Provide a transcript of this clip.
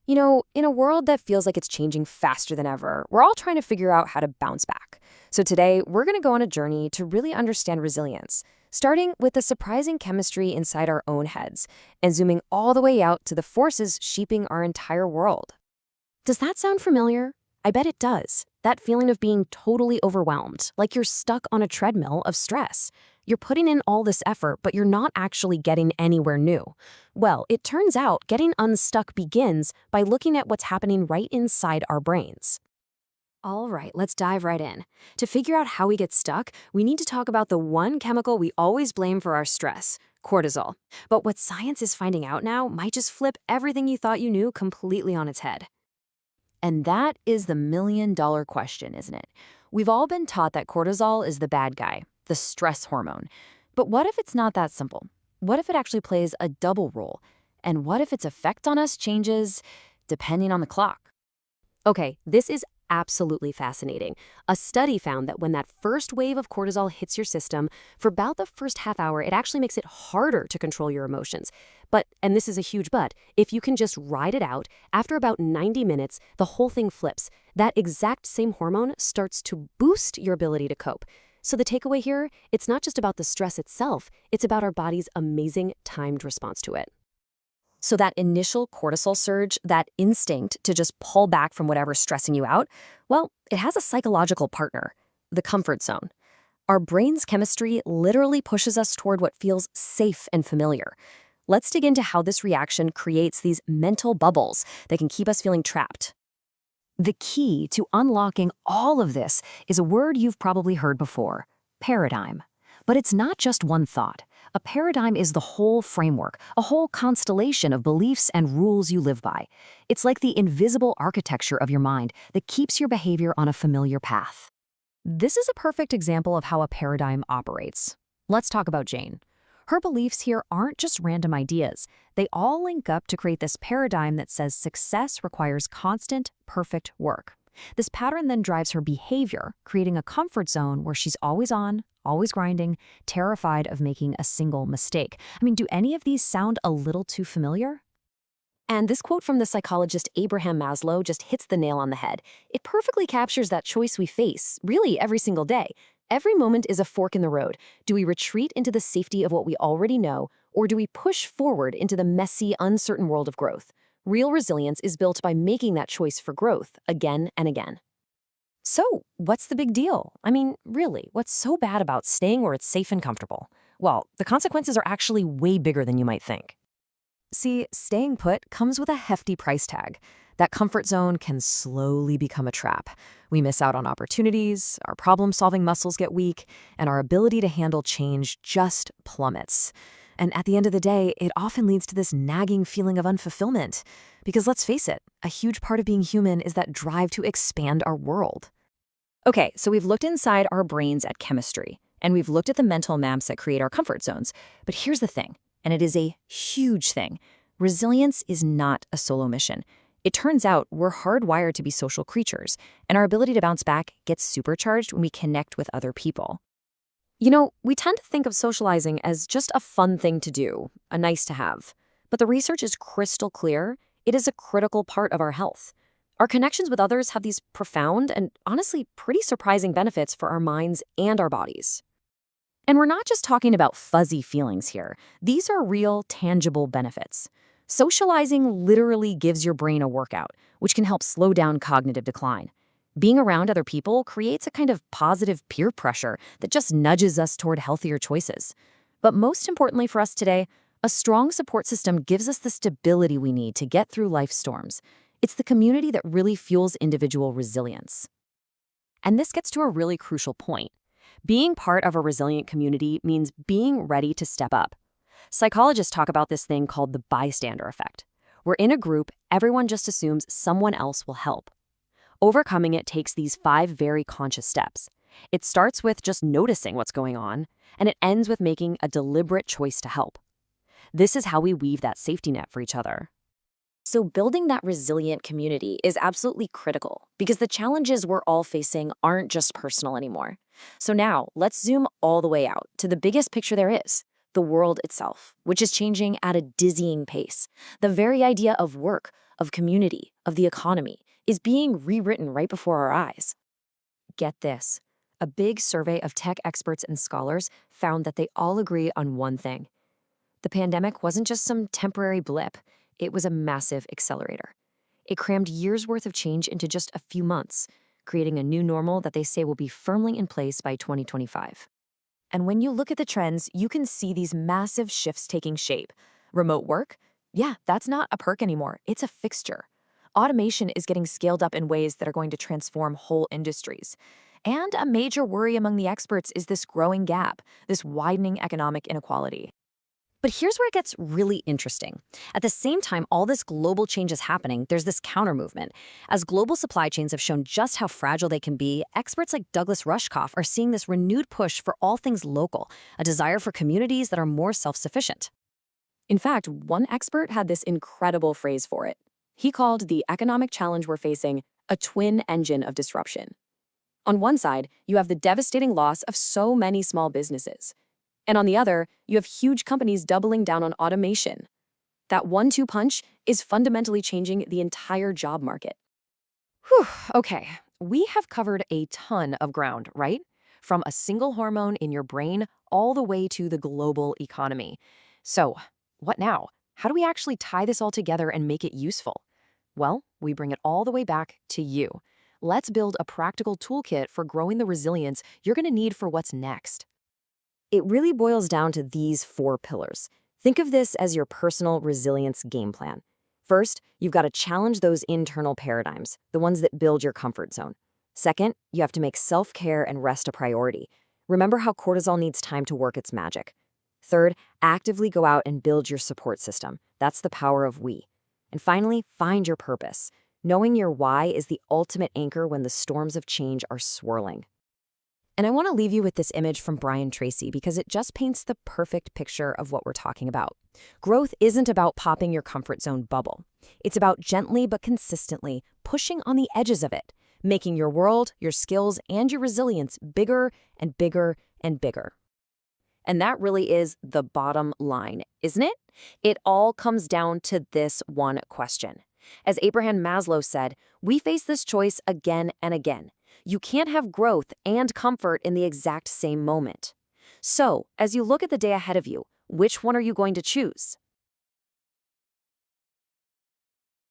In a world that feels like it's changing faster than ever, we're all trying to figure out how to bounce back. So today, we're going to go on a journey to really understand resilience, starting with the surprising chemistry inside our own heads and zooming all the way out to the forces shaping our entire world. Does that sound familiar? I bet it does. That feeling of being totally overwhelmed, like you're stuck on a treadmill of stress. You're putting in all this effort, but you're not actually getting anywhere new. Well, it turns out getting unstuck begins by looking at what's happening right inside our brains. All right, let's dive right in. To figure out how we get stuck, we need to talk about the one chemical we always blame for our stress, cortisol. But what science is finding out now might just flip everything you thought you knew completely on its head. And that is the million-dollar question, isn't it? We've all been taught that cortisol is the bad guy, the stress hormone. But what if it's not that simple? What if it actually plays a double role? And what if its effect on us changes depending on the clock? Okay, this is absolutely fascinating. A study found that when that first wave of cortisol hits your system, for about the first half hour, it actually makes it harder to control your emotions. But, and this is a huge but, if you can just ride it out, after about 90 minutes, the whole thing flips. That exact same hormone starts to boost your ability to cope. So the takeaway here, it's not just about the stress itself, it's about our body's amazing timed response to it. So that initial cortisol surge, that instinct to just pull back from whatever's stressing you out, well, it has a psychological partner, the comfort zone. Our brain's chemistry literally pushes us toward what feels safe and familiar. Let's dig into how this reaction creates these mental bubbles that can keep us feeling trapped. The key to unlocking all of this is a word you've probably heard before, paradigm. But it's not just one thought. A paradigm is the whole framework, a whole constellation of beliefs and rules you live by. It's like the invisible architecture of your mind that keeps your behavior on a familiar path. This is a perfect example of how a paradigm operates. Let's talk about Jane. Her beliefs here aren't just random ideas. They all link up to create this paradigm that says success requires constant, perfect work. This pattern then drives her behavior, creating a comfort zone where she's always on, always grinding, terrified of making a single mistake. Do any of these sound a little too familiar? And this quote from the psychologist Abraham Maslow just hits the nail on the head. It perfectly captures that choice we face, really every single day. Every moment is a fork in the road. Do we retreat into the safety of what we already know, or do we push forward into the messy, uncertain world of growth? Real resilience is built by making that choice for growth again and again. So, what's the big deal? Really, what's so bad about staying where it's safe and comfortable? Well, the consequences are actually way bigger than you might think. See, staying put comes with a hefty price tag. That comfort zone can slowly become a trap. We miss out on opportunities, our problem-solving muscles get weak, and our ability to handle change just plummets. And at the end of the day, it often leads to this nagging feeling of unfulfillment. Because let's face it, a huge part of being human is that drive to expand our world. Okay, so we've looked inside our brains at chemistry, and we've looked at the mental maps that create our comfort zones. But here's the thing, and it is a huge thing. Resilience is not a solo mission. It turns out we're hardwired to be social creatures, and our ability to bounce back gets supercharged when we connect with other people. We tend to think of socializing as just a fun thing to do, a nice to have. But the research is crystal clear. It is a critical part of our health. Our connections with others have these profound and honestly pretty surprising benefits for our minds and our bodies. And we're not just talking about fuzzy feelings here. These are real, tangible benefits. Socializing literally gives your brain a workout, which can help slow down cognitive decline. Being around other people creates a kind of positive peer pressure that just nudges us toward healthier choices. But most importantly for us today, a strong support system gives us the stability we need to get through life's storms. It's the community that really fuels individual resilience. And this gets to a really crucial point. Being part of a resilient community means being ready to step up. Psychologists talk about this thing called the bystander effect. We're in a group, everyone just assumes someone else will help. Overcoming it takes these 5 very conscious steps. It starts with just noticing what's going on, and it ends with making a deliberate choice to help. This is how we weave that safety net for each other. So building that resilient community is absolutely critical because the challenges we're all facing aren't just personal anymore. So now, let's zoom all the way out to the biggest picture there is, the world itself, which is changing at a dizzying pace. The very idea of work, of community, of the economy, is being rewritten right before our eyes. Get this. A big survey of tech experts and scholars found that they all agree on one thing. The pandemic wasn't just some temporary blip, it was a massive accelerator. It crammed years' worth of change into just a few months, creating a new normal that they say will be firmly in place by 2025. And when you look at the trends, you can see these massive shifts taking shape. Remote work? Yeah, that's not a perk anymore, it's a fixture. Automation is getting scaled up in ways that are going to transform whole industries. And a major worry among the experts is this growing gap, this widening economic inequality. But here's where it gets really interesting. At the same time all this global change is happening, there's this counter-movement. As global supply chains have shown just how fragile they can be, experts like Douglas Rushkoff are seeing this renewed push for all things local, a desire for communities that are more self-sufficient. In fact, one expert had this incredible phrase for it. He called the economic challenge we're facing a twin engine of disruption. On one side, you have the devastating loss of so many small businesses. And on the other, you have huge companies doubling down on automation. That 1-2 punch is fundamentally changing the entire job market. Whew, okay, we have covered a ton of ground, right? From a single hormone in your brain all the way to the global economy. So, what now? How do we actually tie this all together and make it useful? Well, we bring it all the way back to you. Let's build a practical toolkit for growing the resilience you're going to need for what's next. It really boils down to these 4 pillars. Think of this as your personal resilience game plan. First, you've got to challenge those internal paradigms, the ones that build your comfort zone. Second, you have to make self-care and rest a priority. Remember how cortisol needs time to work its magic. Third, actively go out and build your support system. That's the power of we. And finally, find your purpose. Knowing your why is the ultimate anchor when the storms of change are swirling. And I want to leave you with this image from Brian Tracy because it just paints the perfect picture of what we're talking about. Growth isn't about popping your comfort zone bubble. It's about gently but consistently pushing on the edges of it, making your world, your skills, and your resilience bigger and bigger and bigger. And that really is the bottom line, isn't it? It all comes down to this one question. As Abraham Maslow said, we face this choice again and again. You can't have growth and comfort in the exact same moment. So, as you look at the day ahead of you, which one are you going to choose?